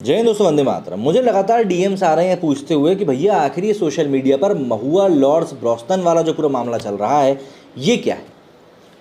जय हिंद दोस्तों, वंदे मातरम। मुझे लगातार डीएम्स आ रहे हैं पूछते हुए कि भैया आखिर ये सोशल मीडिया पर महुआ लॉर्ड्स ब्रोस्टन वाला जो पूरा मामला चल रहा है ये क्या है।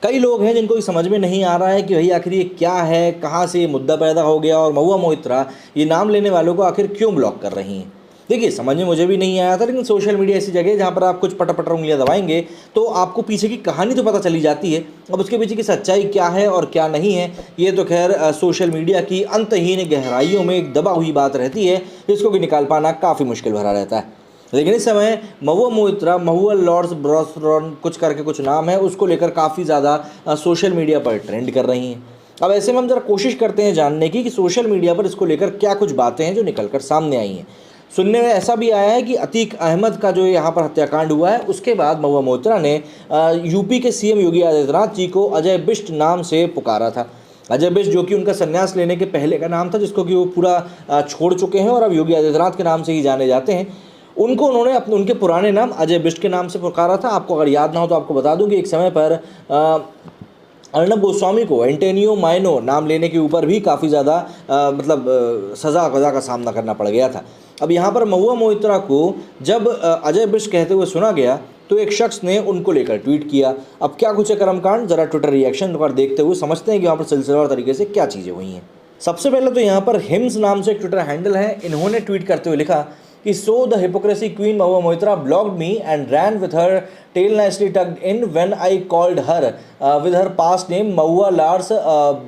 कई लोग हैं जिनको ये समझ में नहीं आ रहा है कि भैया आखिर ये क्या है, कहाँ से ये मुद्दा पैदा हो गया और महुआ मोइत्रा ये नाम लेने वालों को आखिर क्यों ब्लॉक कर रही हैं। देखिए, समझ में मुझे भी नहीं आया था, लेकिन सोशल मीडिया ऐसी जगह है जहाँ पर आप कुछ पटर उंगलियाँ दबाएंगे तो आपको पीछे की कहानी तो पता चली जाती है। अब उसके पीछे की सच्चाई क्या है और क्या नहीं है, ये तो खैर सोशल मीडिया की अंतहीन गहराइयों में एक दबा हुई बात रहती है, जिसको कि निकाल पाना काफ़ी मुश्किल भरा रहता है। लेकिन इस समय महुआ मोइत्रा, महुआ लॉर्ड्स ब्रोस्टन कुछ करके कुछ नाम है, उसको लेकर काफ़ी ज़्यादा सोशल मीडिया पर ट्रेंड कर रही हैं। अब ऐसे में हम जरा कोशिश करते हैं जानने की कि सोशल मीडिया पर इसको लेकर क्या कुछ बातें हैं जो निकल कर सामने आई हैं। सुनने में ऐसा भी आया है कि अतीक अहमद का जो यहाँ पर हत्याकांड हुआ है, उसके बाद महुआ मोइत्रा ने यूपी के सीएम योगी आदित्यनाथ जी को अजय बिष्ट नाम से पुकारा था। अजय बिष्ट जो कि उनका संन्यास लेने के पहले का नाम था, जिसको कि वो पूरा छोड़ चुके हैं और अब योगी आदित्यनाथ के नाम से ही जाने जाते हैं। उनको उन्होंने उनके पुराने नाम अजय बिष्ट के नाम से पुकारा था। आपको अगर याद ना हो तो आपको बता दूं कि एक समय पर अर्नब गोस्वामी को एंटोनियो माइनो नाम लेने के ऊपर भी काफ़ी ज़्यादा सज़ा का सामना करना पड़ गया था। अब यहाँ पर महुआ मोइत्रा को जब अजय बिष्ट कहते हुए सुना गया तो एक शख्स ने उनको लेकर ट्वीट किया। अब क्या कुछ है कर्मकांड, जरा ट्विटर रिएक्शन पर देखते हुए समझते हैं कि यहाँ पर सिलसिलेवार तरीके से क्या चीज़ें हुई हैं। सबसे पहले तो यहाँ पर हिम्स नाम से एक ट्विटर हैंडल है, इन्होंने ट्वीट करते हुए लिखा कि so the hypocrisy queen Mahua Moitra blocked me and ran with her tail nicely tucked in when I called her with her past name Mahua Lars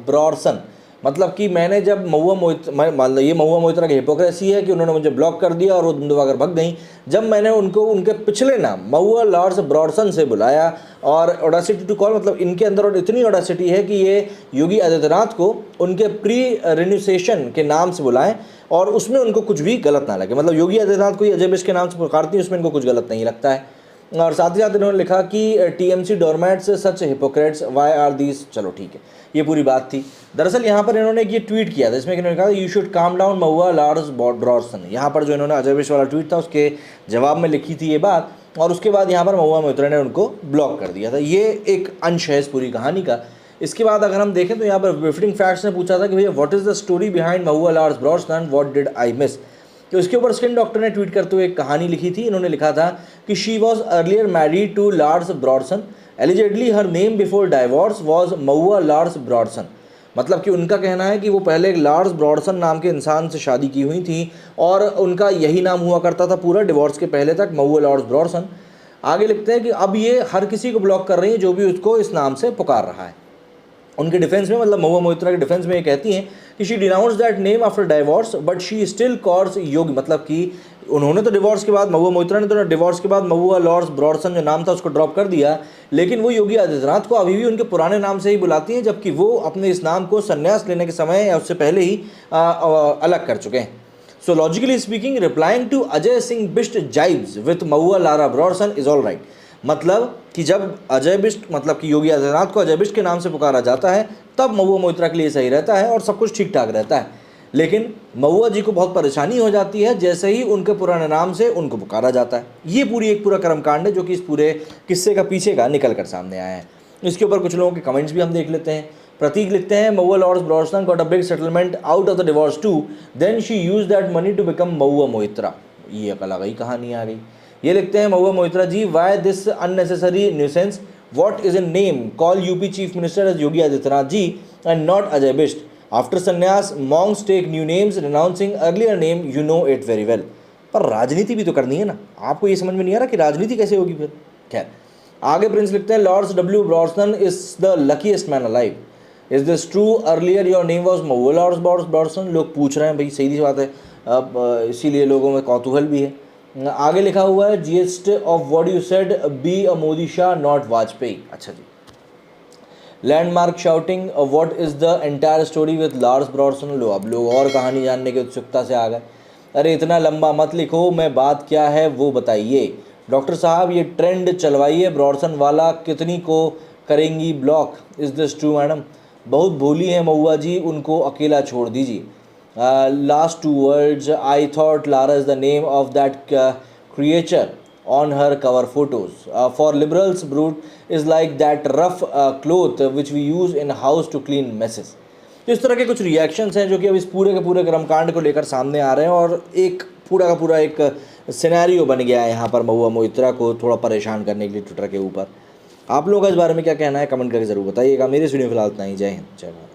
Brorson. मतलब कि मैंने जब महुआ मोइत्रा की हिपोक्रेसी है कि उन्होंने मुझे ब्लॉक कर दिया और वो दुम दबाकर भग गई। जब मैंने उनको उनके पिछले नाम महुआ लॉर्ड्स ब्रोस्टन से बुलाया और ऑडासिटी टू कॉल, मतलब इनके अंदर और इतनी ऑडासिटी है कि ये योगी आदित्यनाथ को उनके प्री रिन्यूसेशन के नाम से बुलाएं और उसमें उनको कुछ भी गलत ना लगे। मतलब योगी आदित्यनाथ को अजय बिष्ट के नाम से पुकारती है, उसमें इनको कुछ गलत नहीं लगता है। और साथ ही साथ इन्होंने लिखा कि TMC doormats such hypocrites why are these. चलो ठीक है, ये पूरी बात थी। दरअसल यहाँ पर इन्होंने एक ये ट्वीट किया था, इसमें इन्होंने कहा you should calm down Mahua Lars Brorson. यहाँ पर जो इन्होंने अजय बिष्ट वाला ट्वीट था उसके जवाब में लिखी थी ये बात, और उसके बाद यहाँ पर महुआ मोइत्रा ने उनको ब्लॉक कर दिया था। ये एक अंश है इस पूरी कहानी का। इसके बाद अगर हम देखें तो यहाँ पर विफ्टिंग फैक्ट्स ने पूछा था कि भैया what is the story behind Mahua Lars Brorson, what did I miss. तो इसके ऊपर स्किन डॉक्टर ने ट्वीट करते हुए एक कहानी लिखी थी। इन्होंने लिखा था कि she was earlier married to Lars Brorson, allegedly her name before divorce was Mahua Lars Brorson. मतलब कि उनका कहना है कि वो पहले एक लॉर्ड्स ब्रोस्टन नाम के इंसान से शादी की हुई थी और उनका यही नाम हुआ करता था पूरा डिवोर्स के पहले तक, महुआ लॉर्ड्स ब्रोस्टन। आगे लिखते हैं कि अब ये हर किसी को ब्लॉक कर रही है जो भी उसको इस नाम से पुकार रहा है। उनके डिफेंस में, मतलब महुआ मोइत्रा के डिफेंस में ये कहती हैं कि she denounce that name after divorce but she still calls Yogi. मतलब कि उन्होंने तो डिवोर्स के बाद, महुआ मोइत्रा ने तो डिवोर्स के बाद महुआ लॉर्ड्स ब्रोस्टन जो नाम था उसको ड्रॉप कर दिया, लेकिन वो योगी आदित्यनाथ को अभी भी उनके पुराने नाम से ही बुलाती हैं, जबकि वो अपने इस नाम को संन्यास लेने के समय या उससे पहले ही अलग कर चुके हैं। So logically speaking, replying to Ajay Singh Bisht jibes with Mahua Lara Brorson is all right। मतलब कि जब अजय बिष्ट, मतलब कि योगी आदित्यनाथ को अजय बिष्ट के नाम से पुकारा जाता है तब महुआ मोइत्रा के लिए सही रहता है और सब कुछ ठीक ठाक रहता है। लेकिन महुआ जी को बहुत परेशानी हो जाती है जैसे ही उनके पुराने नाम से उनको पुकारा जाता है। ये पूरा कर्मकांड है जो कि इस पूरे किस्से का पीछे का निकल कर सामने आया है। इसके ऊपर कुछ लोगों के कमेंट्स भी हम देख लेते हैं। प्रतीक लिखते हैं Mahua Lars Brorson got a big settlement out of the divorce too, then she use that money to become Mahua Moitra. ये एक अलग ही कहानी आ गई। ये लिखते हैं Mahua Moitra ji, why this unnecessary nuisance, what is in name, call UP chief minister as Yogi Adityanath ji and not Ajay Bisht. After sannyas monks take new names renouncing earlier name, you know it very well. पर राजनीति भी तो करनी है ना, आपको ये समझ में नहीं आ रहा कि राजनीति कैसे होगी फिर। खैर, आगे प्रिंस लिखते हैं Lars W Brorson is the luckiest man alive, is this true, earlier your name was Mahua Lars Brorson. लोग पूछ रहे हैं भाई, सही सी बात है, इसीलिए लोगों में कौतूहल भी है। आगे लिखा हुआ है gist of what you said, be a Modi Shah not Vajpayee. अच्छा जी। Landmark shouting what is the entire story with Lars Brorson. लो, अब लोग और कहानी जानने की उत्सुकता से आ गए। अरे इतना लंबा मत लिखो, मैं बात क्या है वो बताइए। डॉक्टर साहब ये ट्रेंड चलवाइए, ब्रोस्टन वाला कितनी को करेंगी block. Is this true madam, बहुत भोली है महुआ जी, उनको अकेला छोड़ दीजिए। Last two words, I thought Lara is the name of that creature on her cover photos. For liberals, brute is like that rough cloth which we use in house to clean messes। तो इस तरह के कुछ reactions हैं जो कि अब इस पूरे के पूरे कर्मकांड को लेकर सामने आ रहे हैं और एक पूरा का पूरा एक सिनेरियो बन गया है यहाँ पर महुआ मोइत्रा को थोड़ा परेशान करने के लिए ट्विटर के ऊपर। आप लोगों का इस बारे में क्या कहना है कमेंट करके ज़रूर बताइएगा। मेरे इस वीडियो में फिलहाल इतना ही। जय हिंद, जय भारत।